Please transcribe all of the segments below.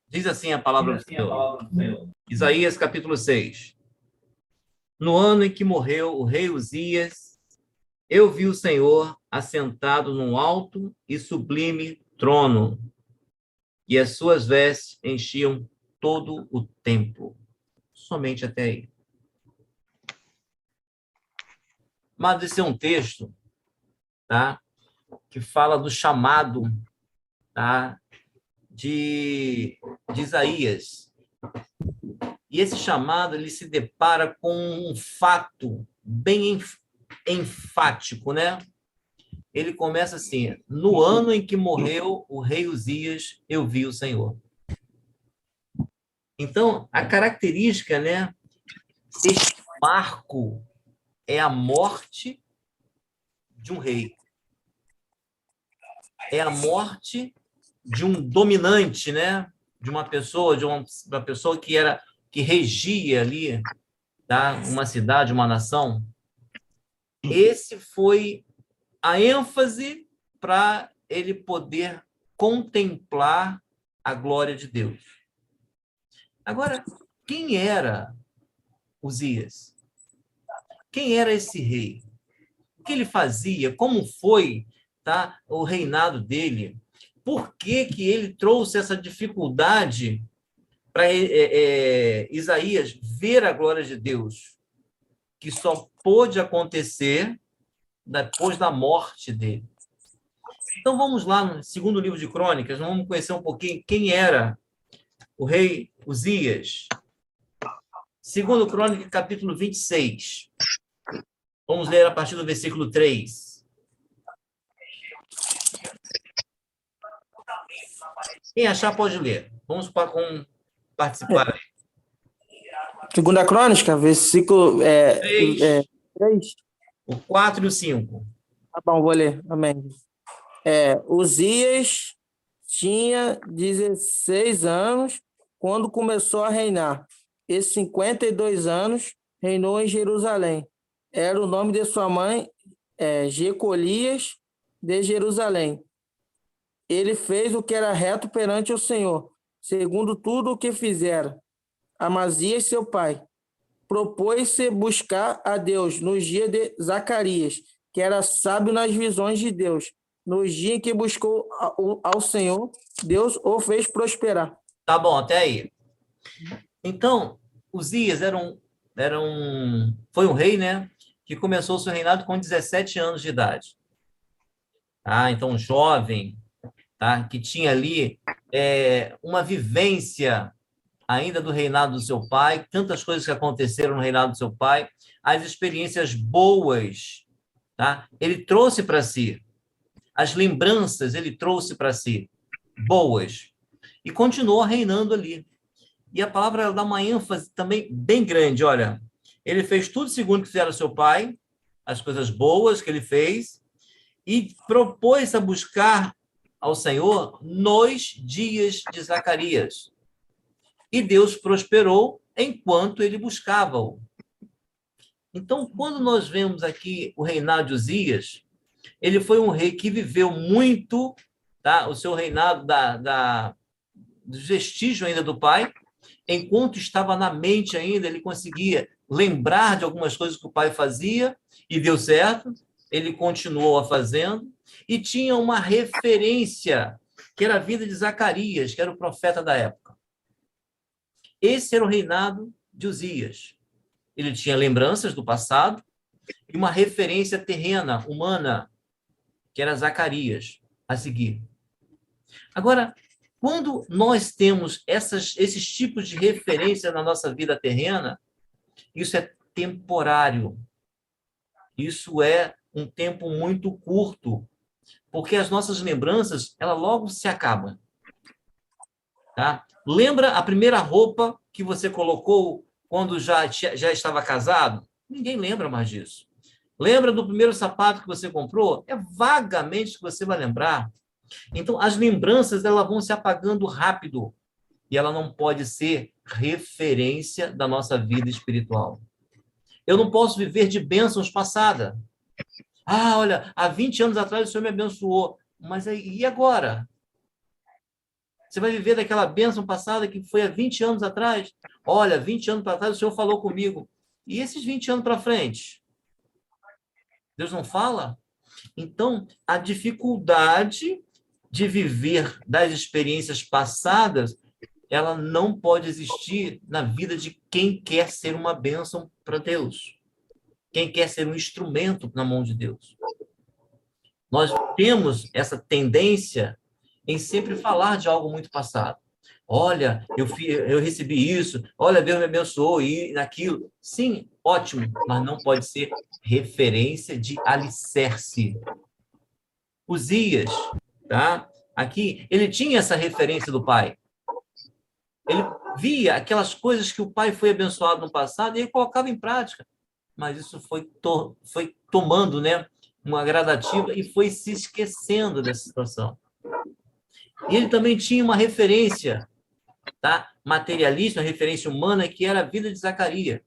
Diz assim a palavra do Senhor. Isaías capítulo 6. No ano em que morreu o rei Uzias, eu vi o Senhor assentado num alto e sublime trono, e as suas vestes enchiam todo o templo. Somente até aí. Mas esse é um texto, tá, que fala do chamado, tá, de Isaías. E esse chamado, ele se depara com um fato bem enfático, né? Ele começa assim: no ano em que morreu o rei Uzias, eu vi o Senhor. Então, a característica, né, deste marco é a morte de um rei. É a morte de um dominante, né? De uma pessoa, uma pessoa que regia ali, tá? Uma cidade, uma nação. Esse foi a ênfase para ele poder contemplar a glória de Deus. Agora, quem era Uzias? Quem era esse rei? O que ele fazia? Como foi, tá, o reinado dele? Por que que ele trouxe essa dificuldade para Isaías ver a glória de Deus, que só pôde acontecer depois da morte dele? Então vamos lá no segundo livro de Crônicas, vamos conhecer um pouquinho quem era o rei Uzias. Segundo Crônicas, capítulo 26. Vamos ler a partir do versículo 3. Quem achar pode ler. Vamos participar. Segunda Crônica, versículo 3, 3. o 4 e o 5. Tá bom, vou ler. Amém. Uzias tinha 16 anos quando começou a reinar, e 52 anos reinou em Jerusalém. Era o nome de sua mãe, Jecolias de Jerusalém. Ele fez o que era reto perante o Senhor, segundo tudo o que fizera Amazias, seu pai. Propôs-se buscar a Deus nos dias de Zacarias, que era sábio nas visões de Deus. No dia em que buscou ao Senhor, Deus o fez prosperar. Tá bom, até aí. Então, Uzias foi um rei, né, que começou o seu reinado com 17 anos de idade. Tá? Então, um jovem, tá, que tinha ali uma vivência ainda do reinado do seu pai, tantas coisas que aconteceram no reinado do seu pai, as experiências boas, tá? Ele trouxe para si, as lembranças ele trouxe para si, boas, e continuou reinando ali. E a palavra ela dá uma ênfase também bem grande, olha, ele fez tudo segundo o que fizeram seu pai, as coisas boas que ele fez, e propôs a buscar ao Senhor nos dias de Zacarias. E Deus prosperou enquanto ele buscava-o. Então, quando nós vemos aqui o reinado de Uzias, ele foi um rei que viveu muito, tá? O seu reinado do vestígio ainda do pai, enquanto estava na mente ainda, ele conseguia lembrar de algumas coisas que o pai fazia e deu certo, ele continuou a fazendo, e tinha uma referência, que era a vida de Zacarias, que era o profeta da época. Esse era o reinado de Uzias. Ele tinha lembranças do passado e uma referência terrena, humana, que era Zacarias, a seguir. Agora, quando nós temos esses tipos de referência na nossa vida terrena, isso é temporário. Isso é um tempo muito curto, porque as nossas lembranças, ela logo se acabam. Tá? Lembra a primeira roupa que você colocou quando já estava casado? Ninguém lembra mais disso. Lembra do primeiro sapato que você comprou? É vagamente que você vai lembrar. Então, as lembranças elas vão se apagando rápido e ela não pode ser referência da nossa vida espiritual. Eu não posso viver de bênçãos passadas. Ah, olha, há 20 anos atrás o Senhor me abençoou. Mas e agora? Você vai viver daquela bênção passada que foi há 20 anos atrás. Olha, 20 anos para trás o Senhor falou comigo. E esses 20 anos para frente? Deus não fala? Então, a dificuldade de viver das experiências passadas, ela não pode existir na vida de quem quer ser uma bênção para Deus, quem quer ser um instrumento na mão de Deus. Nós temos essa tendência em sempre falar de algo muito passado. Olha, eu recebi isso, olha, Deus me abençoou e naquilo. Sim, ótimo, mas não pode ser referência de alicerce. Uzias, tá? Aqui, ele tinha essa referência do pai. Ele via aquelas coisas que o pai foi abençoado no passado e ele colocava em prática. Mas isso foi tomando, né, uma gradativa e foi se esquecendo dessa situação. E ele também tinha uma referência, tá, materialista, uma referência humana, que era a vida de Zacarias.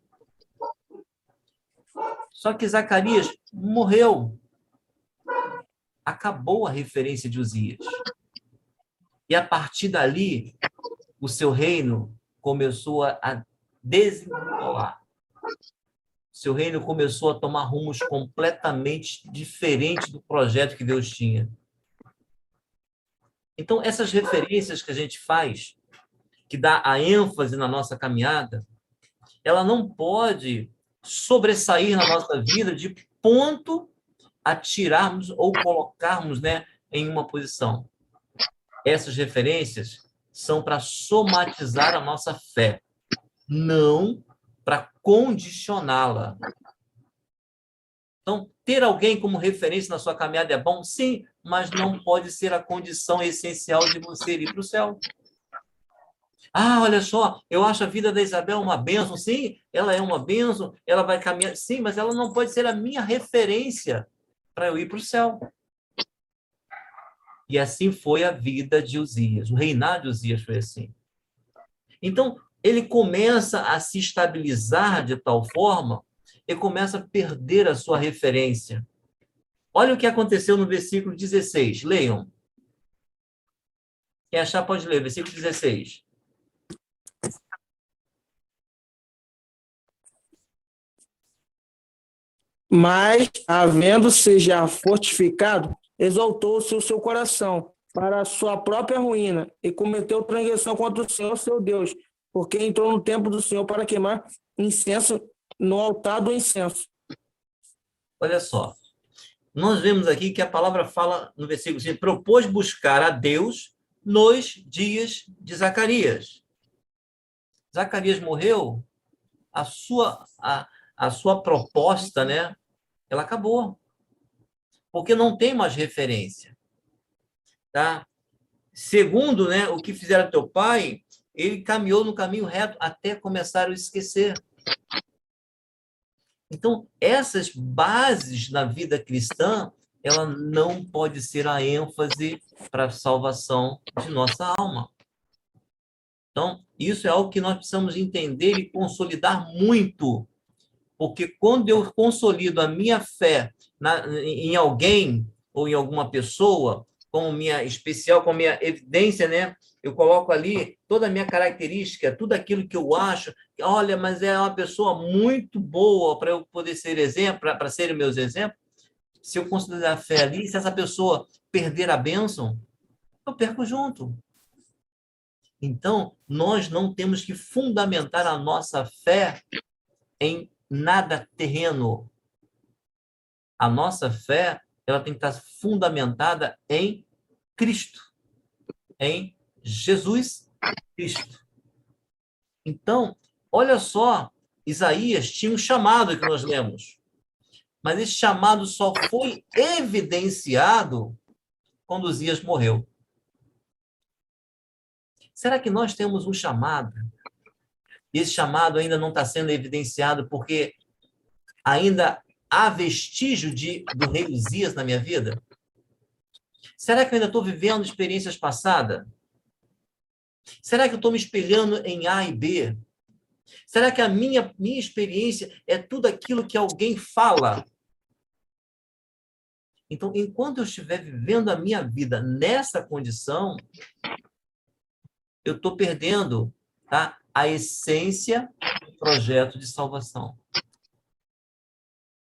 Só que Zacarias morreu. Acabou a referência de Uzias. E a partir dali, o seu reino começou a desenrolar. Seu reino começou a tomar rumos completamente diferentes do projeto que Deus tinha. Então, essas referências que a gente faz, que dá a ênfase na nossa caminhada, ela não pode sobressair na nossa vida de ponto a tirarmos ou colocarmos, né, em uma posição. Essas referências são para somatizar a nossa fé, não para condicioná-la. Então, ter alguém como referência na sua caminhada é bom? Sim, mas não pode ser a condição essencial de você ir para o céu. Ah, olha só, eu acho a vida da Isabel uma bênção. Sim, ela é uma bênção, ela vai caminhar. Sim, mas ela não pode ser a minha referência para eu ir para o céu. E assim foi a vida de Uzias. O reinado de Uzias foi assim. Então, ele começa a se estabilizar de tal forma, ele começa a perder a sua referência. Olha o que aconteceu no versículo 16. Leiam. Quem achar pode ler, versículo 16. Mas, havendo-se já fortificado, exaltou-se o seu coração para a sua própria ruína e cometeu transgressão contra o Senhor, seu Deus, porque entrou no templo do Senhor para queimar incenso no altar do incenso. Olha só. Nós vemos aqui que a palavra fala no versículo 5, propôs buscar a Deus nos dias de Zacarias. Zacarias morreu, a sua proposta, né, ela acabou. Porque não tem mais referência. Tá? Segundo, né, o que fizeram teu pai, ele caminhou no caminho reto até começar a esquecer. Então, essas bases na vida cristã, ela não pode ser a ênfase para a salvação de nossa alma. Então, isso é algo que nós precisamos entender e consolidar muito. Porque quando eu consolido a minha fé em alguém ou em alguma pessoa, como minha especial, como minha evidência, né? Eu coloco ali toda a minha característica, tudo aquilo que eu acho. Olha, mas é uma pessoa muito boa para eu poder ser exemplo, para ser meus exemplos. Se eu considerar a fé ali, se essa pessoa perder a bênção, eu perco junto. Então, nós não temos que fundamentar a nossa fé em nada terreno. A nossa fé, ela tem que estar fundamentada em Cristo, em Jesus Cristo. Então, olha só, Isaías tinha um chamado que nós lemos, mas esse chamado só foi evidenciado quando Uzias morreu. Será que nós temos um chamado? E esse chamado ainda não está sendo evidenciado porque ainda há vestígio do rei Uzias na minha vida? Será que eu ainda estou vivendo experiências passadas? Será que eu estou me espelhando em A e B? Será que a minha experiência é tudo aquilo que alguém fala? Então, enquanto eu estiver vivendo a minha vida nessa condição, eu estou perdendo, tá, a essência do projeto de salvação.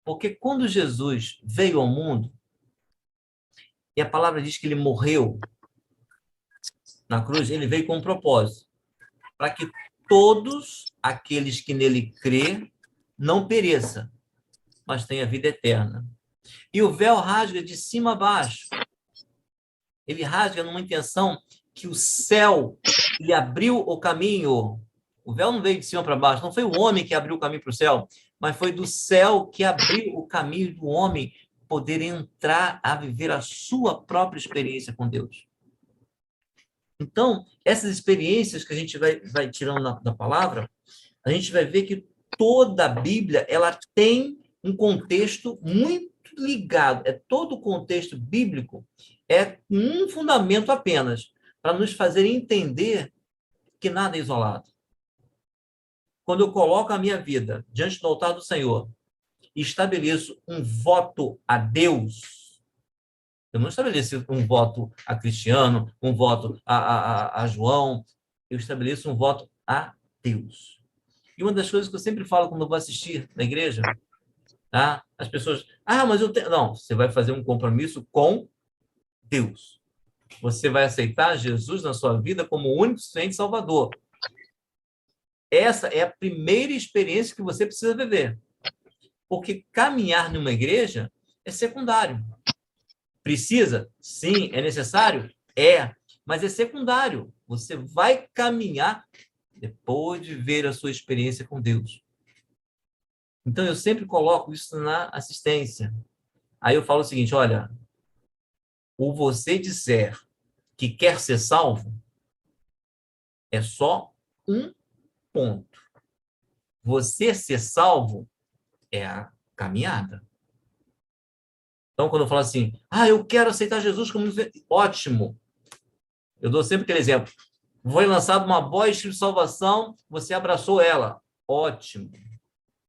Porque quando Jesus veio ao mundo, e a palavra diz que ele morreu na cruz, ele veio com um propósito, para que todos aqueles que nele crê não pereça, mas tenha vida eterna. E o véu rasga de cima a baixo. Ele rasga numa intenção que o céu lhe abriu o caminho. O véu não veio de cima para baixo, não foi o homem que abriu o caminho para o céu, mas foi do céu que abriu o caminho do homem poder entrar a viver a sua própria experiência com Deus. Então, essas experiências que a gente vai tirando da palavra, a gente vai ver que toda a Bíblia ela tem um contexto muito ligado. Todo o contexto bíblico é um fundamento apenas para nos fazer entender que nada é isolado. Quando eu coloco a minha vida diante do altar do Senhor e estabeleço um voto a Deus, eu não estabeleço um voto a Cristiano, um voto a João, eu estabeleço um voto a Deus. E uma das coisas que eu sempre falo quando eu vou assistir na igreja, tá? As pessoas, mas eu tenho... Não, você vai fazer um compromisso com Deus. Você vai aceitar Jesus na sua vida como o único suficiente Salvador. Essa é a primeira experiência que você precisa viver. Porque caminhar numa igreja é secundário. Precisa? Sim. É necessário? É. Mas é secundário. Você vai caminhar depois de ver a sua experiência com Deus. Então, eu sempre coloco isso na assistência. Aí eu falo o seguinte, olha, o você disser que quer ser salvo é só um ponto. Você ser salvo é a caminhada. Então, quando eu falo assim, eu quero aceitar Jesus como... Ótimo. Eu dou sempre aquele exemplo. Foi lançada uma boia de salvação, você abraçou ela. Ótimo.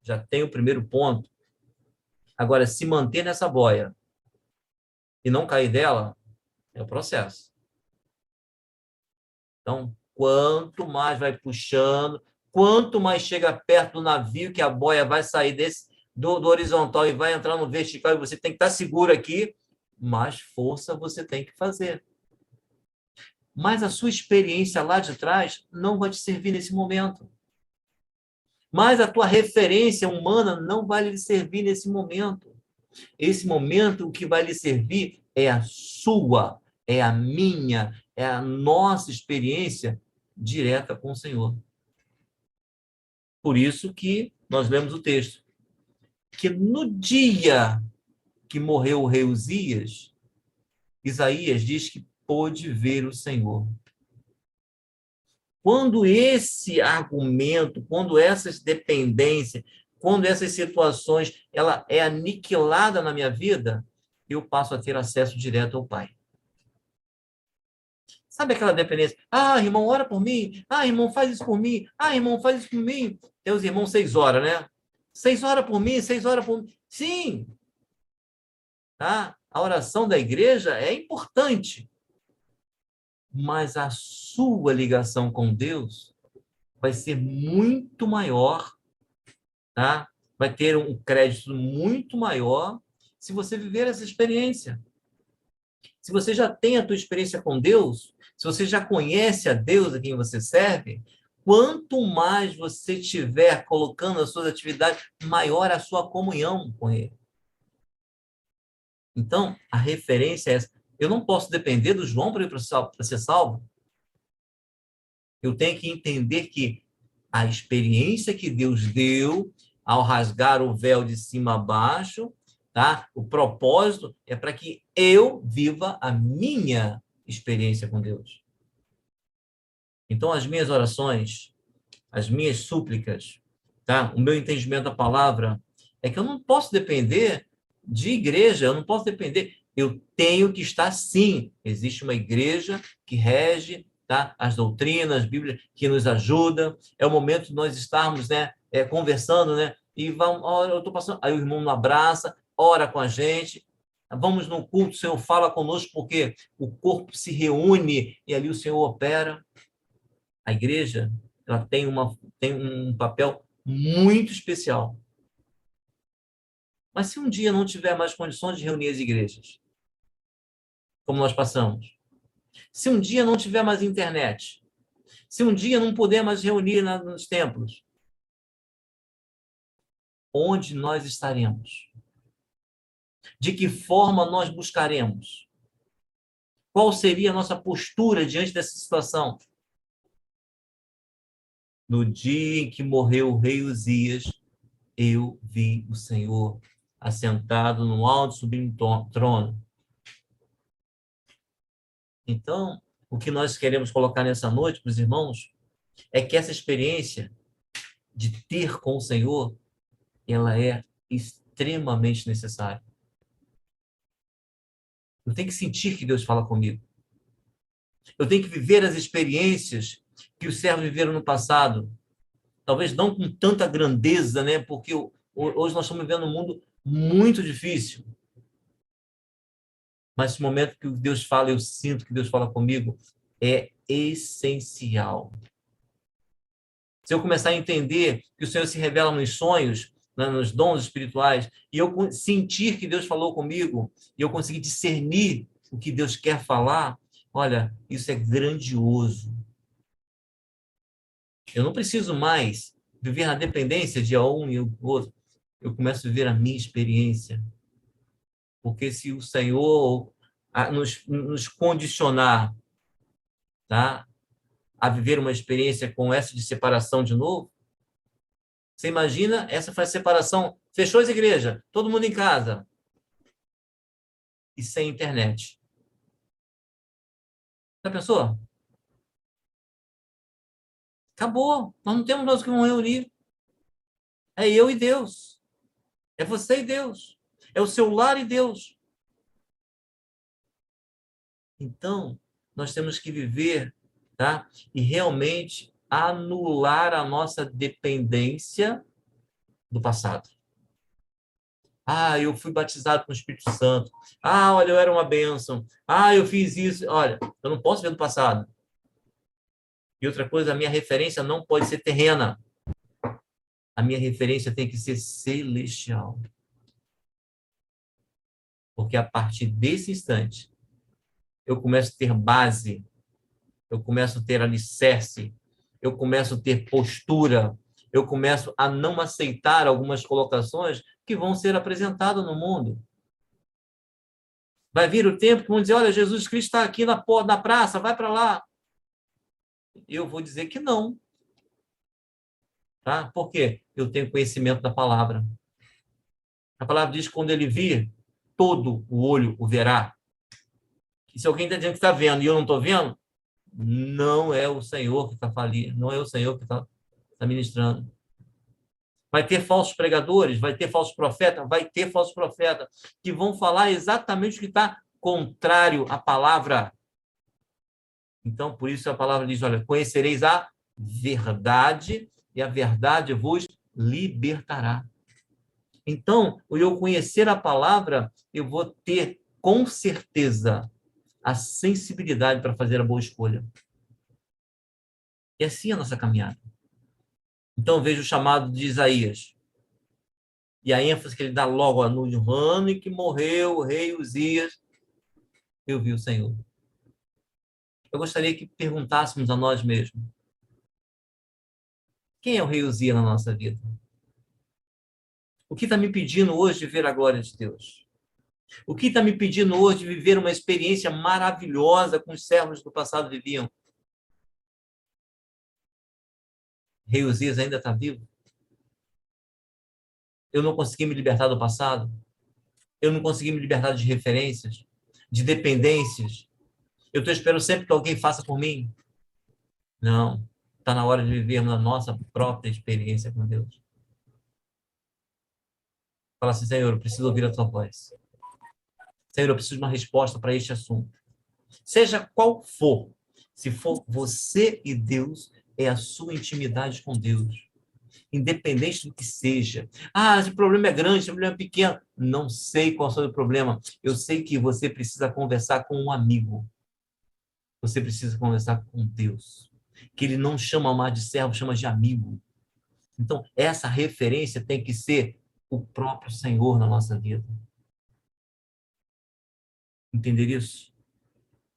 Já tem o primeiro ponto. Agora, se manter nessa boia e não cair dela, é o processo. Então, quanto mais vai puxando, quanto mais chega perto do navio, que a boia vai sair do horizontal e vai entrar no vertical, e você tem que estar seguro aqui, mais força você tem que fazer. Mas a sua experiência lá de trás não vai te servir nesse momento. Mas a tua referência humana não vai lhe servir nesse momento. Esse momento, o que vai lhe servir é a sua, é a minha, é a nossa experiência direta com o Senhor. Por isso que nós lemos o texto. Que no dia que morreu o rei Uzias, Isaías diz que pôde ver o Senhor. Quando esse argumento, quando essas dependências, quando essas situações, ela é aniquilada na minha vida, eu passo a ter acesso direto ao Pai. Sabe aquela dependência? Irmão, ora por mim. Irmão, faz isso por mim. Irmão, faz isso por mim. Tem os irmãos 6 horas, né? 6 horas por mim, 6 horas por mim. Sim. Tá? A oração da igreja é importante. Mas a sua ligação com Deus vai ser muito maior, tá? Vai ter um crédito muito maior se você viver essa experiência. Se você já tem a tua experiência com Deus, se você já conhece a Deus a quem você serve, quanto mais você estiver colocando as suas atividades, maior a sua comunhão com Ele. Então, a referência é essa. Eu não posso depender do João para ser salvo. Eu tenho que entender que a experiência que Deus deu ao rasgar o véu de cima a baixo, tá? O propósito é para que eu viva a minha experiência com Deus. Então, as minhas orações, as minhas súplicas, tá? O meu entendimento da palavra é que eu não posso depender de igreja, eu não posso depender. Eu tenho que estar, sim. Existe uma igreja que rege, tá? As doutrinas, a Bíblia que nos ajuda. É o momento de nós estarmos, né, conversando, né? E vamos, eu estou passando. Aí o irmão nos abraça, ora com a gente. Vamos no culto, o Senhor fala conosco, porque o corpo se reúne e ali o Senhor opera. A igreja, ela tem um papel muito especial. Mas se um dia não tiver mais condições de reunir as igrejas, como nós passamos, se um dia não tiver mais internet, se um dia não puder mais reunir nos templos, onde nós estaremos? De que forma nós buscaremos? Qual seria a nossa postura diante dessa situação? No dia em que morreu o rei Uzias, eu vi o Senhor assentado no alto sublime trono. Então, o que nós queremos colocar nessa noite para os irmãos é que essa experiência de ter com o Senhor, ela é extremamente necessária. Eu tenho que sentir que Deus fala comigo. Eu tenho que viver as experiências que os servos viveram no passado. Talvez não com tanta grandeza, né? Porque hoje nós estamos vivendo um mundo muito difícil. Mas esse momento que Deus fala, eu sinto que Deus fala comigo, é essencial. Se eu começar a entender que o Senhor se revela nos sonhos, né, nos dons espirituais, e eu sentir que Deus falou comigo, e eu conseguir discernir o que Deus quer falar, olha, isso é grandioso. Eu não preciso mais viver na dependência de um e o outro. Eu começo a viver a minha experiência. Porque se o Senhor nos condicionar, tá, a viver uma experiência com essa de separação de novo, você imagina, essa foi a separação, fechou as igrejas, todo mundo em casa, e sem internet. Já pensou? Acabou, nós não temos mais o que nos reunir. É eu e Deus. É você e Deus. É o seu lar e Deus. Então, nós temos que viver, tá? E realmente anular a nossa dependência do passado. Ah, eu fui batizado com o Espírito Santo. Ah, olha, eu era uma bênção. Ah, eu fiz isso. Olha, eu não posso ver do passado. E outra coisa, a minha referência não pode ser terrena. A minha referência tem que ser celestial. Porque a partir desse instante, eu começo a ter base, eu começo a ter alicerce, eu começo a ter postura, eu começo a não aceitar algumas colocações que vão ser apresentadas no mundo. Vai vir o tempo que vão dizer, olha, Jesus Cristo está aqui na porta da praça, vai para lá. Eu vou dizer que não. Tá? Por quê? Eu tenho conhecimento da palavra. A palavra diz que quando ele vir, todo o olho o verá. E se alguém está dizendo que está vendo e eu não estou vendo, não é o Senhor que está falando, não é o Senhor que está ministrando. Vai ter falsos pregadores, vai ter falsos profetas, vai ter falsos profetas que vão falar exatamente o que está contrário à palavra. Então, por isso a palavra diz, olha, conhecereis a verdade e a verdade vos libertará. Então, eu conhecer a palavra, eu vou ter, com certeza, a sensibilidade para fazer a boa escolha. E assim é a nossa caminhada. Então, vejo o chamado de Isaías. E a ênfase que ele dá logo no ano em que morreu o rei Uzias, eu vi o Senhor. Eu gostaria que perguntássemos a nós mesmos, quem é o rei Uzias na nossa vida? O que está me pedindo hoje de ver a glória de Deus? O que está me pedindo hoje de viver uma experiência maravilhosa com os servos do passado viviam? Rei Uzias ainda está vivo? Eu não consegui me libertar do passado? Eu não consegui me libertar de referências, de dependências? Eu estou esperando sempre que alguém faça por mim? Não. Está na hora de vivermos a nossa própria experiência com Deus. Fala assim, Senhor, eu preciso ouvir a tua voz. Senhor, eu preciso de uma resposta para este assunto. Seja qual for, se for você e Deus, é a sua intimidade com Deus. Independente do que seja. Ah, esse problema é grande, esse problema é pequeno. Não sei qual é o problema. Eu sei que você precisa conversar com um amigo. Você precisa conversar com Deus. que ele não chama mais de servo, chama de amigo. Então, essa referência tem que ser o próprio Senhor na nossa vida. Entender isso,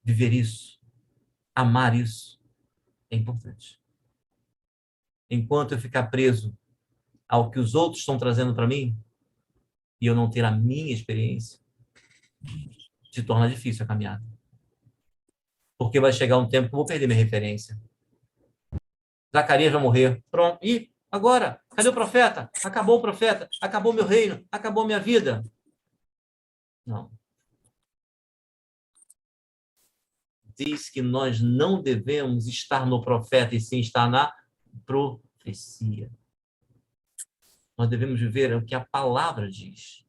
viver isso, amar isso, é importante. Enquanto eu ficar preso ao que os outros estão trazendo para mim, e eu não ter a minha experiência, se torna difícil a caminhada. Porque vai chegar um tempo que eu vou perder minha referência. Zacarias vai morrer. Pronto. E agora? Cadê o profeta? Acabou o profeta. Acabou meu reino. Acabou minha vida. Não. Diz que nós não devemos estar no profeta e sim estar na profecia. Nós devemos viver o que a palavra diz.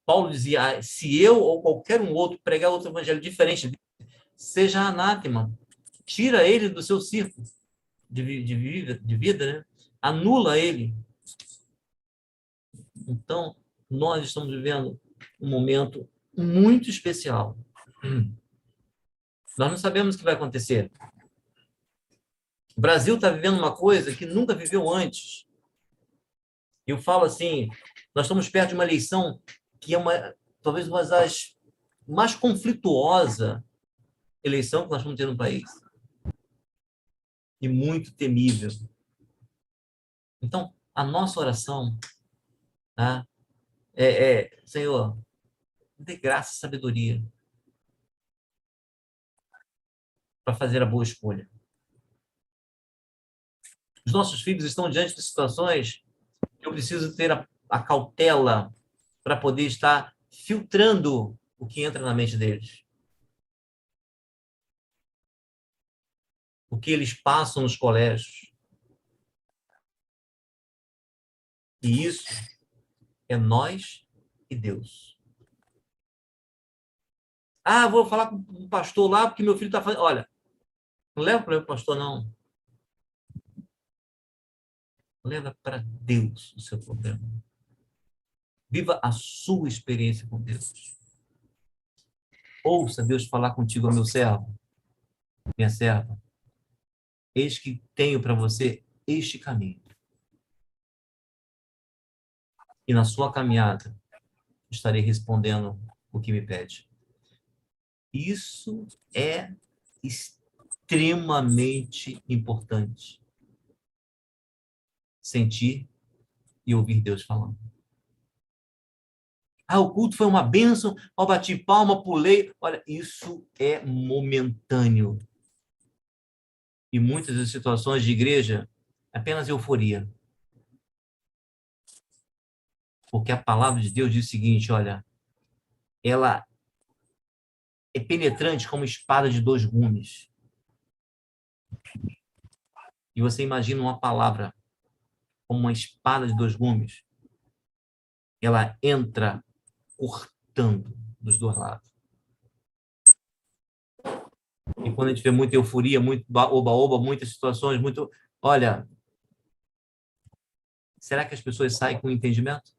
Paulo dizia, se eu ou qualquer um outro pregar outro evangelho diferente, seja anátema. Tira ele do seu círculo de vida, né? Anula ele. Então, nós estamos vivendo um momento muito especial. Nós não sabemos o que vai acontecer. O Brasil está vivendo uma coisa que nunca viveu antes. Eu falo assim, nós estamos perto de uma eleição que é talvez uma das mais conflituosa eleição que nós vamos ter no país. E muito temível. Então, a nossa oração, tá? Senhor, dê graça e sabedoria para fazer a boa escolha. Os nossos filhos estão diante de situações que eu preciso ter a cautela para poder estar filtrando o que entra na mente deles. O que eles passam nos colégios. E isso é nós e Deus. Ah, vou falar com o pastor lá porque meu filho está fazendo... Olha, não leva para o pastor, não. Leva para Deus o seu problema. Viva a sua experiência com Deus. Ouça Deus falar contigo, meu servo, minha serva. Eis que tenho para você este caminho. E na sua caminhada, estarei respondendo o que me pede. Isso é extremamente importante. Sentir e ouvir Deus falando. Ah, o culto foi uma bênção, eu bati palma, pulei. Olha, isso é momentâneo. E muitas das situações de igreja, apenas euforia. Porque a palavra de Deus diz o seguinte, olha, ela é penetrante como espada de dois gumes. E você imagina uma palavra como uma espada de dois gumes, ela entra cortando dos dois lados. E quando a gente vê muita euforia, muito oba-oba, muitas situações, muito... Olha, será que as pessoas saem com entendimento?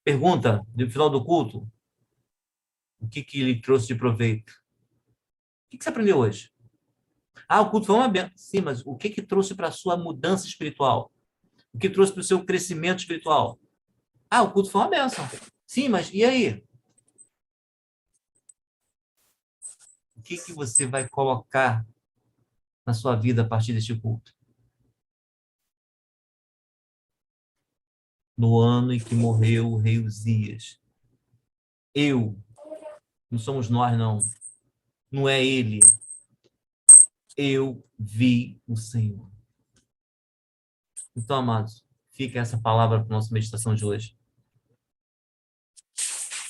Pergunta, no final do culto, o que ele trouxe de proveito? O que você aprendeu hoje? Ah, o culto foi uma benção. Sim, mas o que trouxe para a sua mudança espiritual? O que trouxe para o seu crescimento espiritual? Ah, o culto foi uma benção. Sim, mas e aí? O que você vai colocar na sua vida a partir deste culto? No ano em que morreu o rei Uzias. Não somos nós, não. Não é ele. Eu vi o Senhor. Então, amados, fica essa palavra para a nossa meditação de hoje.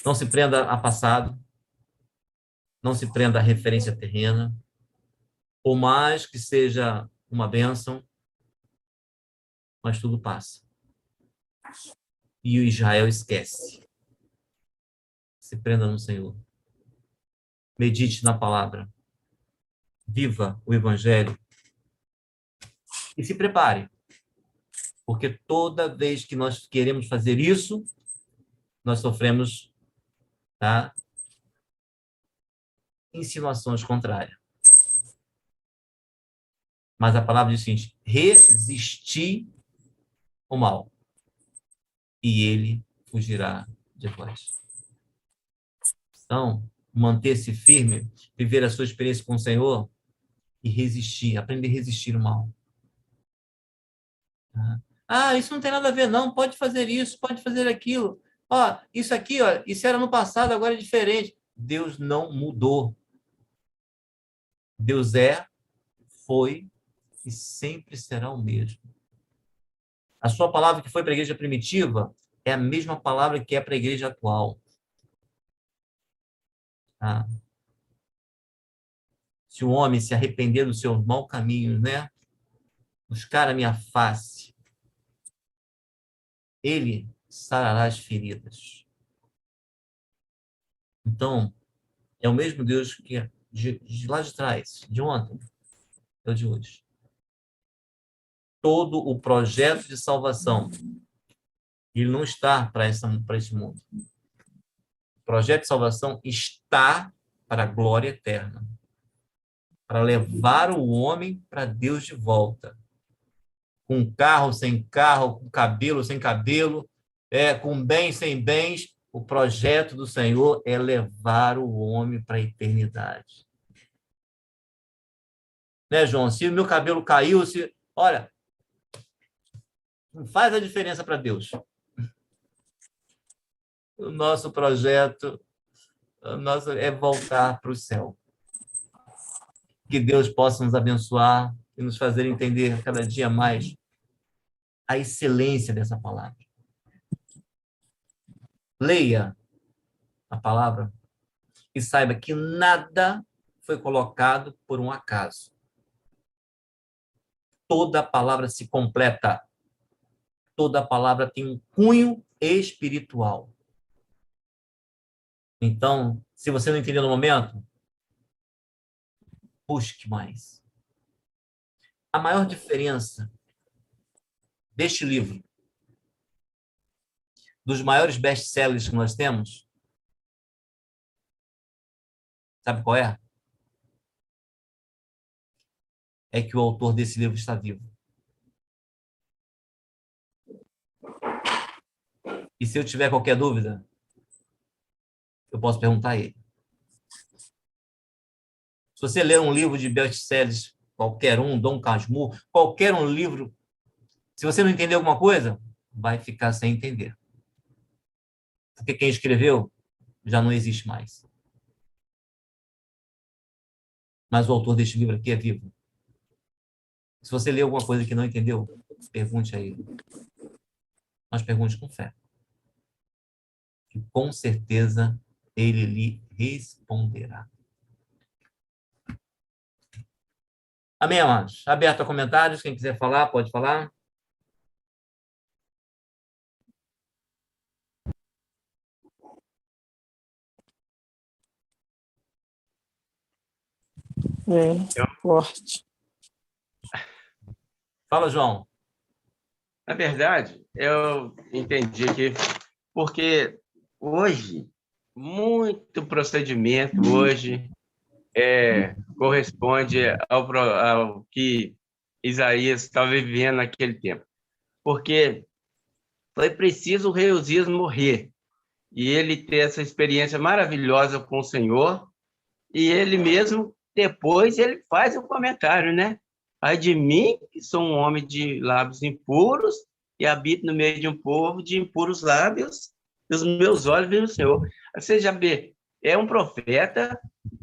Não se prenda a passado. Não se prenda à referência terrena. Por mais que seja uma bênção, mas tudo passa. E o Israel esquece. Se prenda no Senhor. Medite na palavra. Viva o Evangelho. E se prepare. Porque toda vez que nós queremos fazer isso, nós sofremos, tá? insinuações contrárias. Mas a palavra diz o seguinte: resisti o mal, e ele fugirá de vós. Então, manter-se firme, viver a sua experiência com o Senhor e resistir, aprender a resistir o mal. Ah, isso não tem nada a ver, não. Pode fazer isso, pode fazer aquilo. Ó, isso aqui, ó, isso era no passado, agora é diferente. Deus não mudou. Deus é, foi e sempre será o mesmo. A sua palavra que foi para a igreja primitiva é a mesma palavra que é para a igreja atual. Tá? Se o homem se arrepender dos seus maus caminhos, né? Buscar a minha face, ele sarará as feridas. Então, é o mesmo Deus que é de lá de trás, de ontem, é o de hoje. Todo o projeto de salvação, ele não está para esse mundo. O projeto de salvação está para a glória eterna, para levar o homem para Deus de volta. Com carro, sem carro, com cabelo, sem cabelo, com bens, sem bens, o projeto do Senhor é levar o homem para a eternidade. Né, João? Se o meu cabelo caiu, olha, não faz a diferença para Deus. O nosso projeto é voltar para o céu. Que Deus possa nos abençoar e nos fazer entender cada dia mais a excelência dessa palavra. Leia a palavra e saiba que nada foi colocado por um acaso. Toda palavra se completa. Toda palavra tem um cunho espiritual. Então, se você não entendeu no momento, busque mais. A maior diferença deste livro, dos maiores best-sellers que nós temos, sabe qual é? É que o autor desse livro está vivo. E se eu tiver qualquer dúvida, eu posso perguntar a ele. Se você ler um livro de best-sellers, qualquer um, Dom Casmurro, qualquer um livro, se você não entender alguma coisa, vai ficar sem entender. Porque quem escreveu já não existe mais. Mas o autor deste livro aqui é vivo. Se você ler alguma coisa que não entendeu, pergunte a ele. Mas pergunte com fé. Que com certeza ele lhe responderá. Amém, amados? Aberto a comentários. Quem quiser falar, pode falar. Forte. Fala, João. Na verdade, eu entendi que porque hoje muito procedimento hoje corresponde ao que Isaías estava vivendo naquele tempo, porque foi preciso o rei Uzias morrer e ele ter essa experiência maravilhosa com o Senhor, e ele mesmo depois ele faz um comentário, né? Ai de mim, que sou um homem de lábios impuros e habito no meio de um povo de impuros lábios, e os meus olhos veem o Senhor. Você já vê, é um profeta,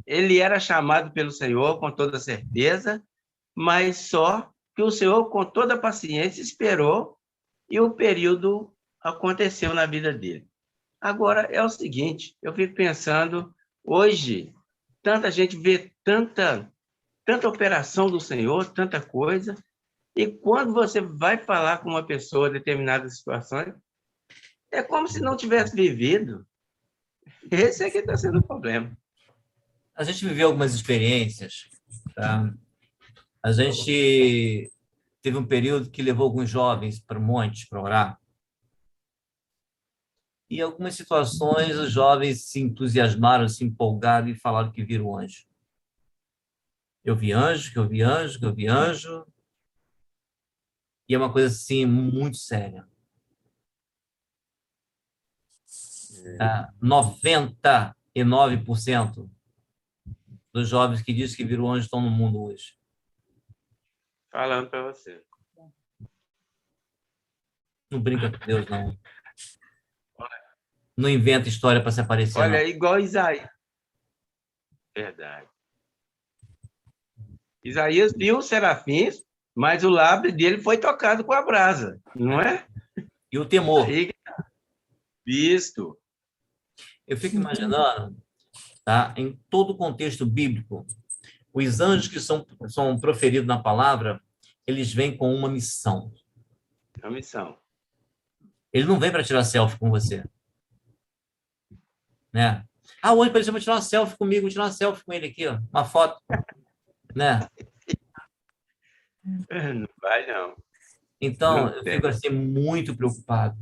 ele era chamado pelo Senhor com toda certeza, mas só que o Senhor, com toda paciência, esperou e o período aconteceu na vida dele. Agora, é o seguinte, eu fico pensando, hoje, tanta gente vê tanta operação do Senhor, tanta coisa, e quando você vai falar com uma pessoa em determinadas situações, é como se não tivesse vivido. Esse é que está sendo o problema. A gente viveu algumas experiências, tá? A gente teve um período que levou alguns jovens para o monte para orar. E em algumas situações, os jovens se entusiasmaram, se empolgaram e falaram que viram anjo. Eu vi anjo, que eu vi anjo, que eu vi anjo. E é uma coisa, assim, muito séria. 99% dos jovens que dizem que viram anjo estão no mundo hoje. Falando para você. Não brinca com Deus, não. Não inventa história para se aparecer, Olha, não. igual Isaías. Verdade. Isaías viu os serafins, mas o lábio dele foi tocado com a brasa, não é? E o temor. Aí, visto. Eu fico imaginando, tá? Em todo o contexto bíblico, os anjos que são proferidos na palavra, eles vêm com uma missão. A missão. Ele não vem para tirar selfie com você. Né? Ah, o anjo apareceu para tirar uma selfie comigo, vou tirar uma selfie com ele aqui, ó, uma foto. Né? Não vai, não. Então, Não eu tem. fico assim muito preocupado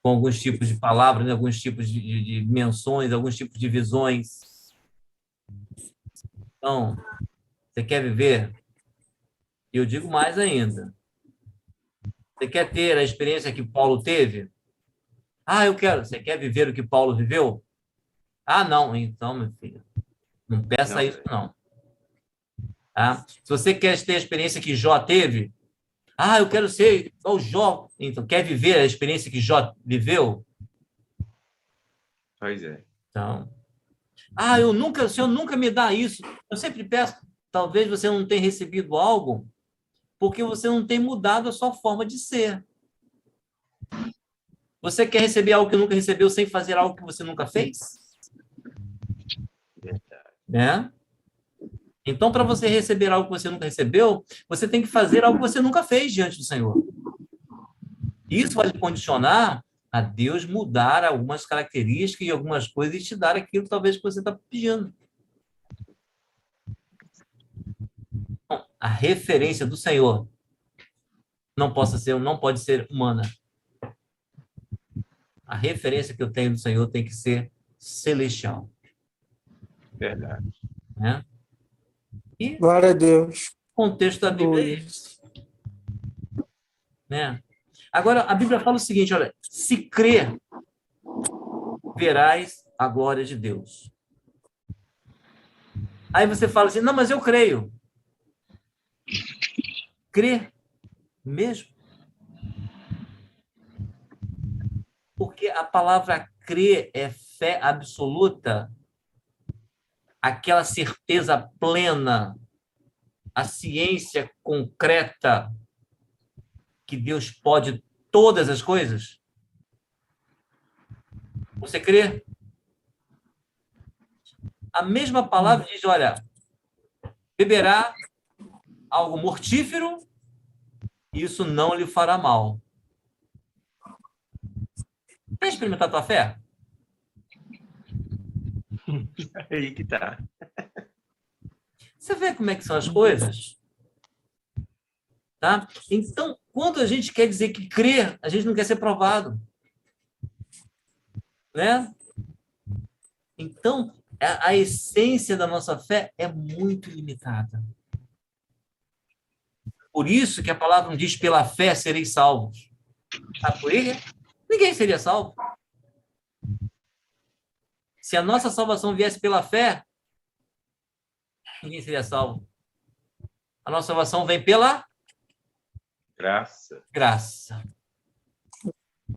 com alguns tipos de palavras, né? Alguns tipos de menções, alguns tipos de visões. Então, você quer viver? E eu digo mais ainda. Você quer ter a experiência que Paulo teve? Ah, eu quero. Você quer viver o que Paulo viveu? Ah, não. Então, meu filho, não peça isso, não. Tá? Se você quer ter a experiência que Jó teve, ah, eu quero ser igual Jó. Então, quer viver a experiência que Jó viveu? Pois é. Então, ah, o Senhor nunca me dá isso. Eu sempre peço, talvez você não tenha recebido algo porque você não tem mudado a sua forma de ser. Você quer receber algo que nunca recebeu sem fazer algo que você nunca fez? Né? Então, para você receber algo que você nunca recebeu, você tem que fazer algo que você nunca fez diante do Senhor. Isso vai lhe condicionar a Deus mudar algumas características e algumas coisas e te dar aquilo talvez que você está pedindo. Então, a referência do Senhor não pode ser humana. A referência que eu tenho do Senhor tem que ser celestial. Verdade. Né? E Glória a Deus. o contexto da Bíblia é esse. Né? Agora, a Bíblia fala o seguinte, olha, se crer, verás a glória de Deus. Aí você fala assim, não, mas eu creio. Crer mesmo? Porque a palavra crer é fé absoluta, aquela certeza plena, a ciência concreta que Deus pode todas as coisas. Você crê? A mesma palavra diz, olha, beberá algo mortífero, isso não lhe fará mal. Quer experimentar a tua fé? Aí que tá. Você vê como é que são as coisas? Tá? Então, quando a gente quer dizer que crê, a gente não quer ser provado. Né? Então, a essência da nossa fé é muito limitada. Por isso que a palavra não diz, pela fé sereis salvos. Sabe por quê? Ninguém seria salvo. Se a nossa salvação viesse pela fé, ninguém seria salvo. A nossa salvação vem pela graça.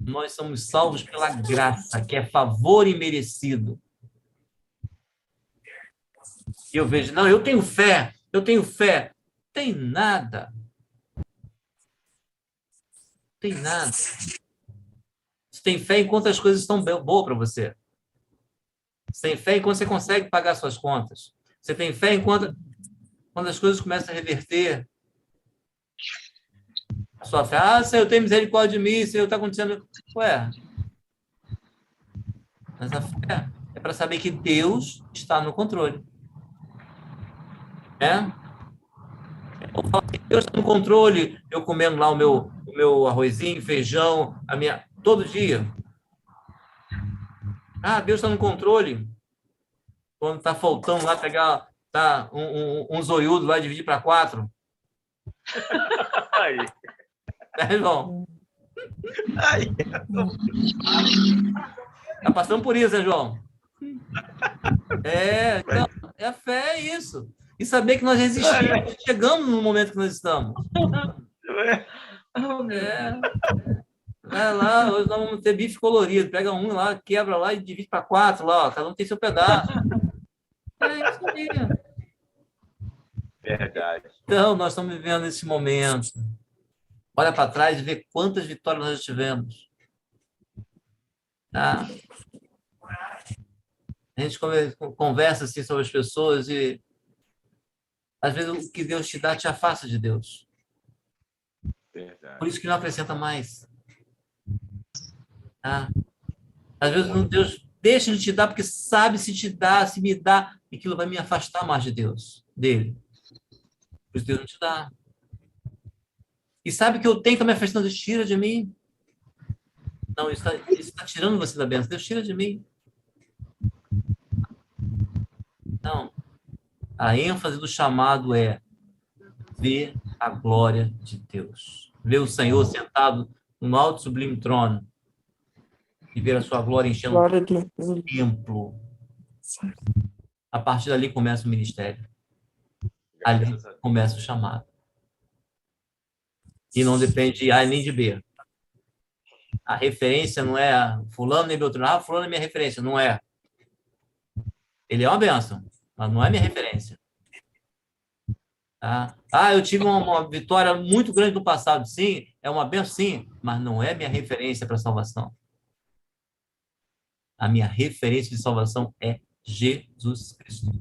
Nós somos salvos pela graça, que é favor imerecido. E eu vejo, não, eu tenho fé. Tem nada. Tem nada. Você tem fé enquanto as coisas estão boas para você. Você tem fé enquanto você consegue pagar suas contas. Você tem fé enquanto quando as coisas começam a reverter. A sua fé, Senhor, tem misericórdia de mim, Senhor, está acontecendo. Ué, mas a fé é para saber que Deus está no controle. Né? Deus está no controle, eu comendo lá o meu arrozinho, feijão, todo dia. Ah, Deus está no controle. Quando está faltando lá, pegar um zoiudo lá e dividir para 4. Aí, Né, João? aí. Está passando por isso, né, João? Então, a fé é isso. E saber que nós resistimos, chegamos no momento que nós estamos. É, vai lá, hoje nós vamos ter bife colorido. Pega um lá, quebra lá e divide para 4 lá, ó, cada um tem seu pedaço. É isso aí. Verdade. Então, nós estamos vivendo esse momento. Olha para trás e vê quantas vitórias nós já tivemos. Tá? A gente conversa assim sobre as pessoas e às vezes o que Deus te dá te afasta de Deus. Verdade. Por isso que não acrescenta mais. Tá? Às vezes Deus deixa de te dar porque sabe se te dá, se me dá, aquilo vai me afastar mais de Deus, dele. Por isso Deus não te dá. E sabe que eu tenho que me afastando, Deus tira de mim. Não, isso está tirando você da bênção. Deus tira de mim. Não. A ênfase do chamado é ver a glória de Deus. Ver o Senhor sentado no alto e sublime trono e ver a sua glória enchendo Glória a Deus. o templo. A partir dali começa o ministério. Ali começa o chamado. E não depende de A nem de B. A referência não é fulano nem Beltrano. Ah, fulano é minha referência. Não é. Ele é uma bênção, mas não é minha referência. Tá? Ah, eu tive uma vitória muito grande no passado. Sim, é uma bênção, sim, mas não é minha referência para salvação. A minha referência de salvação é Jesus Cristo.